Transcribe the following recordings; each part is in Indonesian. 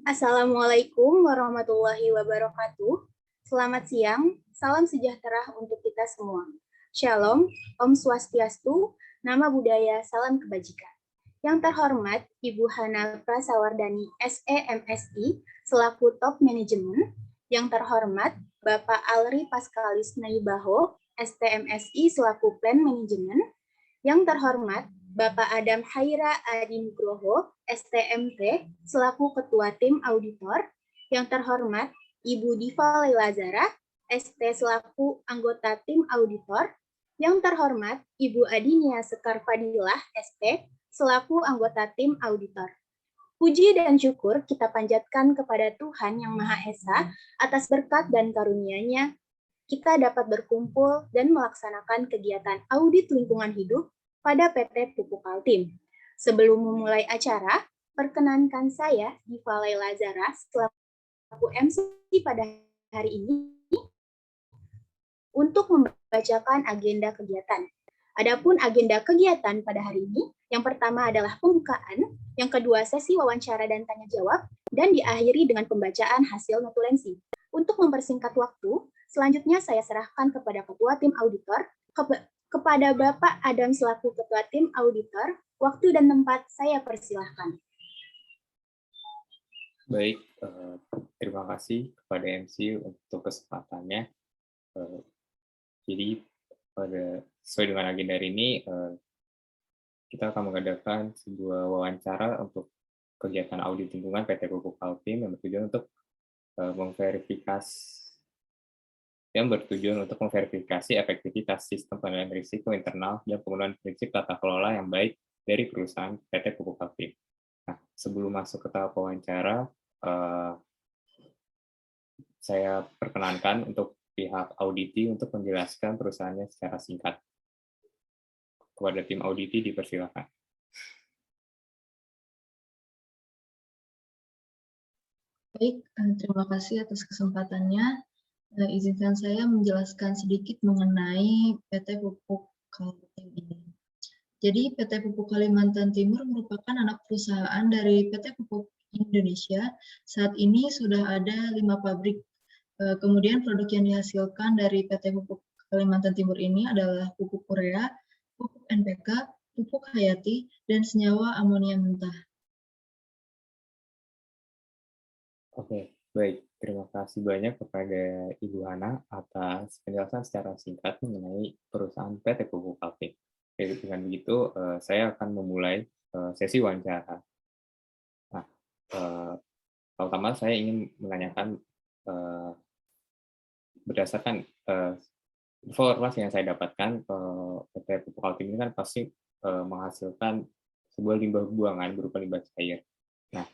Assalamualaikum warahmatullahi wabarakatuh. Selamat siang, salam sejahtera untuk kita semua. Shalom, Om Swastiastu, Nama Budaya, Salam Kebajikan. Yang terhormat Ibu Hana Prasawardani, SEMSI, selaku Top Manajemen. Yang terhormat Bapak Alri Paskalis Naibaho, STMSI, selaku Plan Manajemen. Yang terhormat Bapak Adam Haira Adi Nugroho, STMT, selaku Ketua Tim Auditor. Yang terhormat Ibu Diva Laila Zara, ST, selaku Anggota Tim Auditor. Yang terhormat Ibu Adinia Sekar Fadilah, ST, selaku Anggota Tim Auditor. Puji dan syukur kita panjatkan kepada Tuhan Yang Maha Esa atas berkat dan karunia-Nya kita dapat berkumpul dan melaksanakan kegiatan audit lingkungan hidup pada PT Pupuk Kaltim. Sebelum memulai acara, perkenankan saya, Diva Laila Zara, selaku MC pada hari ini, untuk membacakan agenda kegiatan. Adapun agenda kegiatan pada hari ini, yang pertama adalah pembukaan, yang kedua sesi wawancara dan tanya jawab, dan diakhiri dengan pembacaan hasil notulensi. Untuk mempersingkat waktu, selanjutnya saya serahkan kepada Ketua Tim Auditor, kepada Bapak Adam selaku Ketua Tim Auditor. Waktu dan tempat saya persilahkan. Baik, terima kasih kepada MC untuk kesempatannya. Jadi sesuai dengan agenda hari ini, kita akan mengadakan sebuah wawancara untuk kegiatan audit lingkungan PT Pupuk Kaltim yang bertujuan untuk memverifikasi efektivitas sistem penilaian risiko internal dan pemenuhan prinsip tata kelola yang baik dari perusahaan PT Pupuk Kaltim. Nah, sebelum masuk ke tahap wawancara, saya perkenankan untuk pihak auditi untuk menjelaskan perusahaannya secara singkat. Kepada tim auditi dipersilakan. Baik, terima kasih atas kesempatannya. Izinkan saya menjelaskan sedikit mengenai PT Pupuk Kaltim ini. Jadi PT Pupuk Kalimantan Timur merupakan anak perusahaan dari PT Pupuk Indonesia. Saat ini sudah ada 5 pabrik. Kemudian produk yang dihasilkan dari PT Pupuk Kalimantan Timur ini adalah pupuk urea, pupuk NPK, pupuk hayati, dan senyawa amonia mentah. Oke, baik. Terima kasih banyak kepada Ibu Hana atas penjelasan secara singkat mengenai perusahaan PT Pupuk Kaltim. Dengan begitu, saya akan memulai sesi wawancara. Nah, pertama saya ingin menanyakan berdasarkan informasi yang saya dapatkan, PT Pupuk Kaltim ini kan pasti menghasilkan sebuah limbah buangan berupa limbah cair. Nah,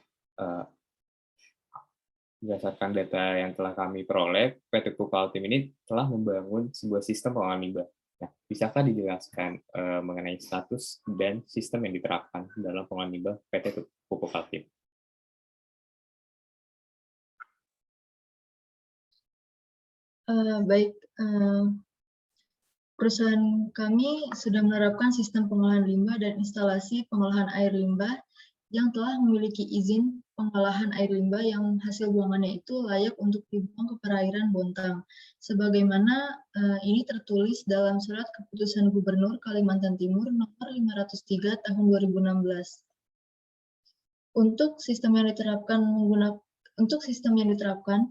berdasarkan data yang telah kami peroleh, PT Pupuk Kaltim ini telah membangun sebuah sistem pengolahan limbah. Nah, bisakah dijelaskan mengenai status dan sistem yang diterapkan dalam pengolahan limbah PT Pupuk Kaltim? Baik, perusahaan kami sudah menerapkan sistem pengolahan limbah dan instalasi pengolahan air limbah yang telah memiliki izin pengolahan air limbah yang hasil buangannya itu layak untuk dibuang ke perairan Bontang. Sebagaimana ini tertulis dalam Surat Keputusan Gubernur Kalimantan Timur nomor 503 tahun 2016. Untuk sistem yang diterapkan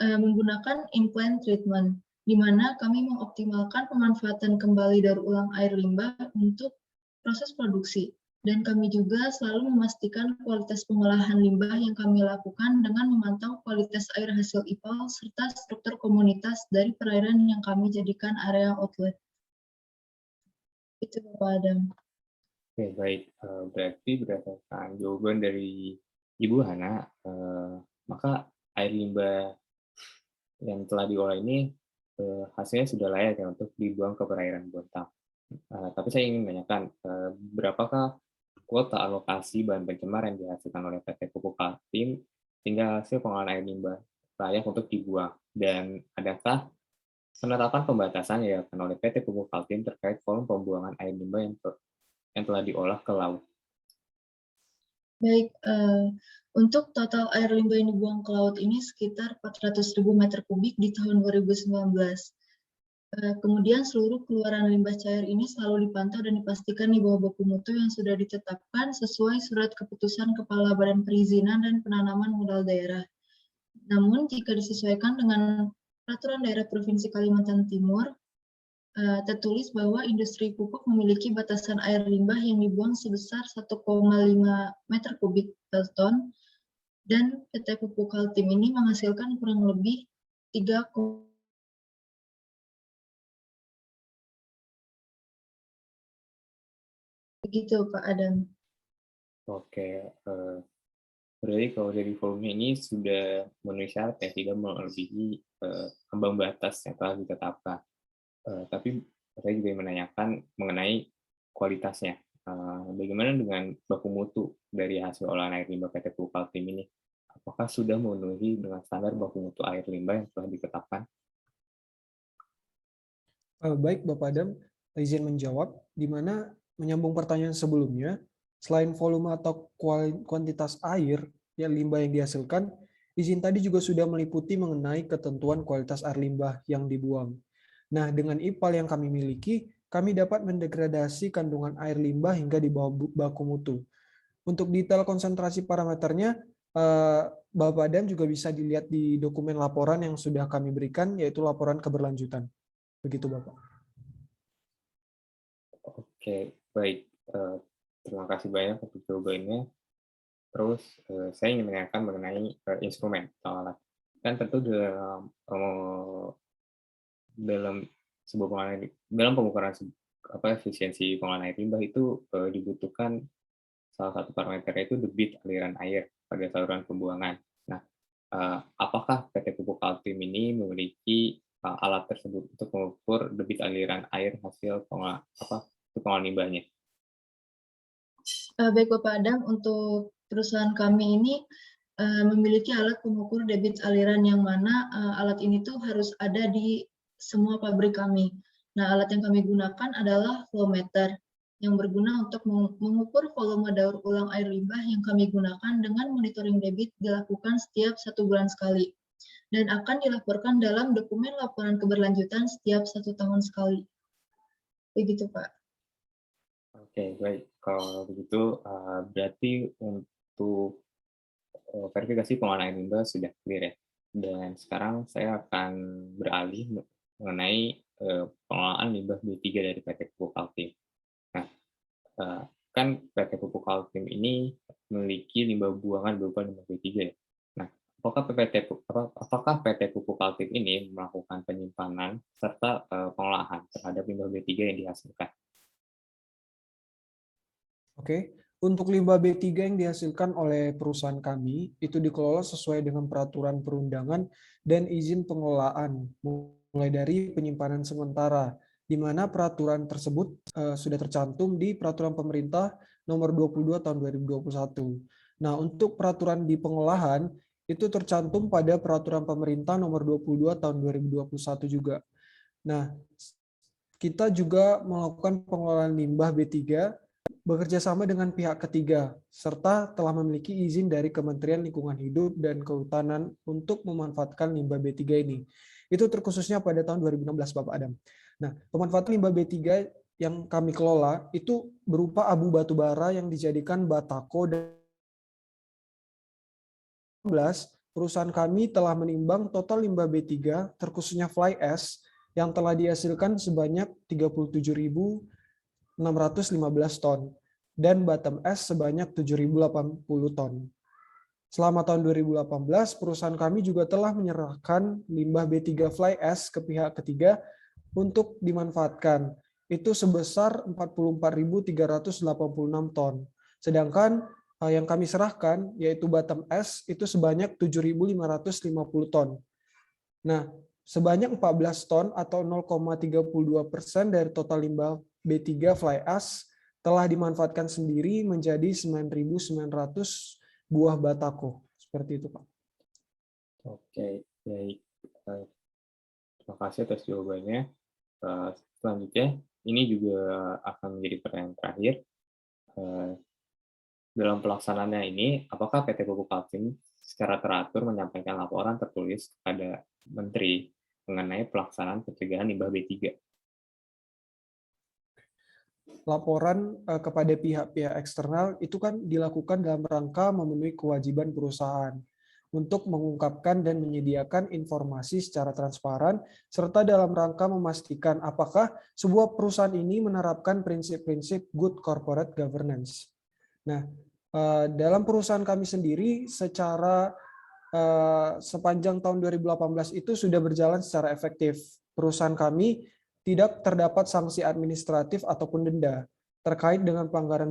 menggunakan in-plant treatment, di mana kami mengoptimalkan pemanfaatan kembali daur ulang air limbah untuk proses produksi. Dan kami juga selalu memastikan kualitas pengolahan limbah yang kami lakukan dengan memantau kualitas air hasil IPAL serta struktur komunitas dari perairan yang kami jadikan area outlet. Itu Bapak Adam. Oke, baik. Berarti berdasarkan jawaban dari Ibu Hana, maka air limbah yang telah diolah ini hasilnya sudah layak ya untuk dibuang ke perairan Bontang. Tapi saya ingin menanyakan, berapakah kuota alokasi bahan pencemar yang dihasilkan oleh PT Pupuk Kaltim sehingga hasil pengolahan air limbah layak untuk dibuang? Dan adakah penetapan pembatasan yang dilakukan oleh PT Pupuk Kaltim terkait volume pembuangan air limbah yang telah diolah ke laut? Baik, untuk total air limbah yang dibuang ke laut ini sekitar 400.000 meter kubik di tahun 2019. Kemudian seluruh keluaran limbah cair ini selalu dipantau dan dipastikan di bawah baku mutu yang sudah ditetapkan sesuai surat keputusan Kepala Badan Perizinan dan Penanaman Modal Daerah. Namun, jika disesuaikan dengan Peraturan Daerah Provinsi Kalimantan Timur, tertulis bahwa industri pupuk memiliki batasan air limbah yang dibuang sebesar 1,5 meter kubik per ton, dan PT Pupuk Kaltim ini menghasilkan kurang lebih 3, begitu Pak Adam. Oke, berarti kalau dari volume ini sudah memenuhi syarat ya, tidak melebihi ambang batas yang telah ditetapkan. Tapi saya juga menanyakan mengenai kualitasnya. Bagaimana dengan baku mutu dari hasil olahan air limbah PT Pupuk Kaltim ini? Apakah sudah memenuhi dengan standar baku mutu air limbah yang telah ditetapkan? Baik, Bapak Adam, izin menjawab, di mana menyambung pertanyaan sebelumnya, selain volume atau kuantitas air yang limbah yang dihasilkan, izin tadi juga sudah meliputi mengenai ketentuan kualitas air limbah yang dibuang. Nah, dengan IPAL yang kami miliki, kami dapat mendegradasi kandungan air limbah hingga di bawah baku mutu. Untuk detail konsentrasi parameternya, Bapak Adam juga bisa dilihat di dokumen laporan yang sudah kami berikan, yaitu laporan keberlanjutan. Begitu, Bapak. Oke, baik. Terima kasih banyak untuk jawabannya. Terus saya ingin menanyakan mengenai instrumen atau alat. Kan tentu dalam sebuah dalam pengukuran efisiensi pengolahan air limbah itu dibutuhkan salah satu parameternya itu debit aliran air pada saluran pembuangan. Nah, apakah PT Pupuk Kaltim ini memiliki alat tersebut untuk mengukur debit aliran air hasil pengolahan limbahnya? Baik Bapak Adam, untuk perusahaan kami ini memiliki alat pengukur debit aliran yang mana alat ini tuh harus ada di semua pabrik kami. Nah, alat yang kami gunakan adalah flow meter yang berguna untuk mengukur volume daur ulang air limbah yang kami gunakan dengan monitoring debit dilakukan setiap 1 bulan sekali dan akan dilaporkan dalam dokumen laporan keberlanjutan setiap 1 tahun sekali. Begitu Pak. Oke, baik. Kalau begitu, berarti untuk verifikasi pengolahan air limbah sudah clear ya. Dan sekarang saya akan beralih mengenai pengelolaan limbah B3 dari PT Pupuk Kaltim. Nah, kan PT Pupuk Kaltim ini memiliki limbah buangan berupa limbah B3 ya. Nah, apakah PT Pupuk Kaltim ini melakukan penyimpanan serta pengolahan terhadap limbah B3 yang dihasilkan? Oke, untuk limbah B3 yang dihasilkan oleh perusahaan kami, itu dikelola sesuai dengan peraturan perundangan dan izin pengelolaan, mulai dari penyimpanan sementara, di mana peraturan tersebut sudah tercantum di Peraturan Pemerintah Nomor 22 Tahun 2021. Nah, untuk peraturan di pengolahan, itu tercantum pada Peraturan Pemerintah Nomor 22 Tahun 2021 juga. Nah, kita juga melakukan pengelolaan limbah B3 bekerja sama dengan pihak ketiga, serta telah memiliki izin dari Kementerian Lingkungan Hidup dan Kehutanan untuk memanfaatkan limbah B3 ini. Itu terkhususnya pada tahun 2016, Bapak Adam. Nah, pemanfaatan limbah B3 yang kami kelola itu berupa abu batu bara yang dijadikan batako dan perusahaan kami telah menimbang total limbah B3 terkhususnya fly ash yang telah dihasilkan sebanyak 37.615 ton dan bottom ash sebanyak 7.080 ton. Selama tahun 2018, perusahaan kami juga telah menyerahkan limbah B3 fly ash ke pihak ketiga untuk dimanfaatkan. Itu sebesar 44.386 ton. Sedangkan yang kami serahkan, yaitu bottom ash, itu sebanyak 7.550 ton. Nah, sebanyak 14 ton atau 0,32% dari total limbah B3 fly ash telah dimanfaatkan sendiri menjadi 9.900 buah batako. Seperti itu, Pak. Oke, baik. Terima kasih atas jawabannya. Selanjutnya, ini juga akan menjadi pertanyaan terakhir. dalam pelaksanaannya ini, apakah PT Pupuk Kaltim secara teratur menyampaikan laporan tertulis kepada Menteri mengenai pelaksanaan pencegahan limbah B3? Laporan kepada pihak-pihak eksternal itu kan dilakukan dalam rangka memenuhi kewajiban perusahaan untuk mengungkapkan dan menyediakan informasi secara transparan, serta dalam rangka memastikan apakah sebuah perusahaan ini menerapkan prinsip-prinsip good corporate governance. Nah, dalam perusahaan kami sendiri secara sepanjang tahun 2018 itu sudah berjalan secara efektif. Perusahaan kami tidak terdapat sanksi administratif ataupun denda terkait dengan pelanggaran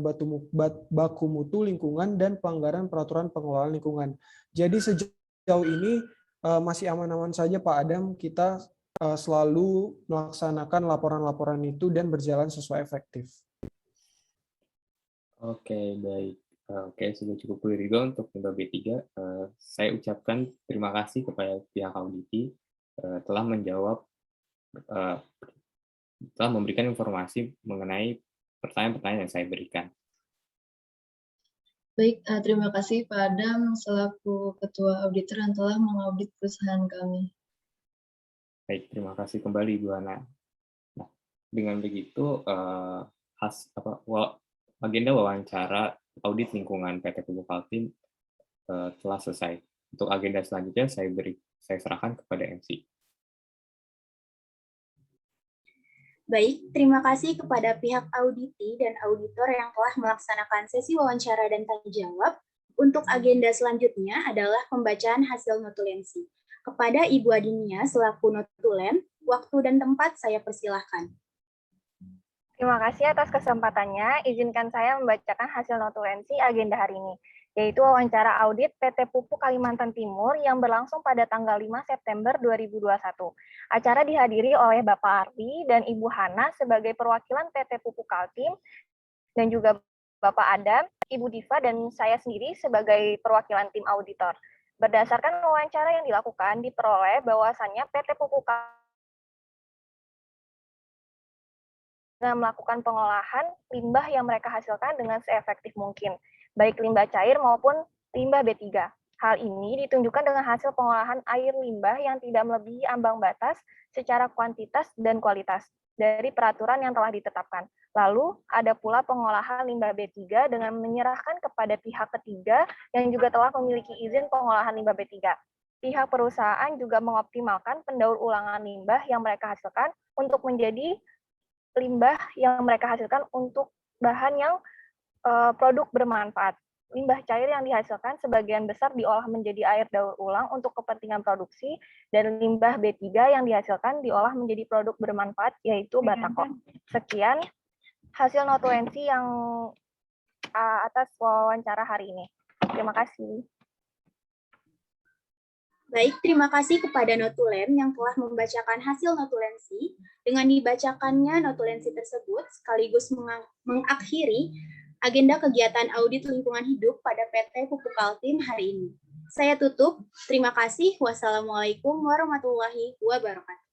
baku mutu lingkungan dan pelanggaran peraturan pengelolaan lingkungan. Jadi sejauh ini masih aman-aman saja Pak Adam, kita selalu melaksanakan laporan-laporan itu dan berjalan sesuai efektif. Oke, baik. Oke, sudah cukup clear juga untuk limbah B3. Saya ucapkan terima kasih kepada pihak auditi telah menjawab, telah memberikan informasi mengenai pertanyaan-pertanyaan yang saya berikan. Baik, terima kasih Pak Adam selaku Ketua Auditor yang telah mengaudit perusahaan kami. Baik, terima kasih kembali Bu Hana. Nah, dengan begitu agenda wawancara audit lingkungan PT Pupuk Kaltim telah selesai. Untuk agenda selanjutnya saya serahkan kepada MC. Baik, terima kasih kepada pihak auditi dan auditor yang telah melaksanakan sesi wawancara dan tanya jawab. Untuk agenda selanjutnya adalah pembacaan hasil notulensi. Kepada Ibu Adinia selaku notulen, waktu dan tempat saya persilahkan. Terima kasih atas kesempatannya. Izinkan saya membacakan hasil notulensi agenda hari ini, yaitu wawancara audit PT Pupuk Kalimantan Timur yang berlangsung pada tanggal 5 September 2021. Acara dihadiri oleh Bapak Ardi dan Ibu Hana sebagai perwakilan PT Pupuk Kaltim, dan juga Bapak Adam, Ibu Diva, dan saya sendiri sebagai perwakilan tim auditor. Berdasarkan wawancara yang dilakukan, diperoleh bahwasannya PT Pupuk Kaltim melakukan pengolahan limbah yang mereka hasilkan dengan seefektif mungkin, baik limbah cair maupun limbah B3. Hal ini ditunjukkan dengan hasil pengolahan air limbah yang tidak melebihi ambang batas secara kuantitas dan kualitas dari peraturan yang telah ditetapkan. Lalu, ada pula pengolahan limbah B3 dengan menyerahkan kepada pihak ketiga yang juga telah memiliki izin pengolahan limbah B3. Pihak perusahaan juga mengoptimalkan pendaur ulangan limbah yang mereka hasilkan untuk menjadi limbah yang mereka hasilkan untuk bahan yang produk bermanfaat. Limbah cair yang dihasilkan sebagian besar diolah menjadi air daur ulang untuk kepentingan produksi, dan limbah B3 yang dihasilkan diolah menjadi produk bermanfaat, yaitu batako. Sekian hasil notulensi yang atas wawancara hari ini. Terima kasih. Baik, terima kasih kepada notulen yang telah membacakan hasil notulensi. Dengan dibacakannya notulensi tersebut, sekaligus mengakhiri agenda kegiatan audit lingkungan hidup pada PT Pupuk Kaltim hari ini. Saya tutup. Terima kasih. Wassalamualaikum warahmatullahi wabarakatuh.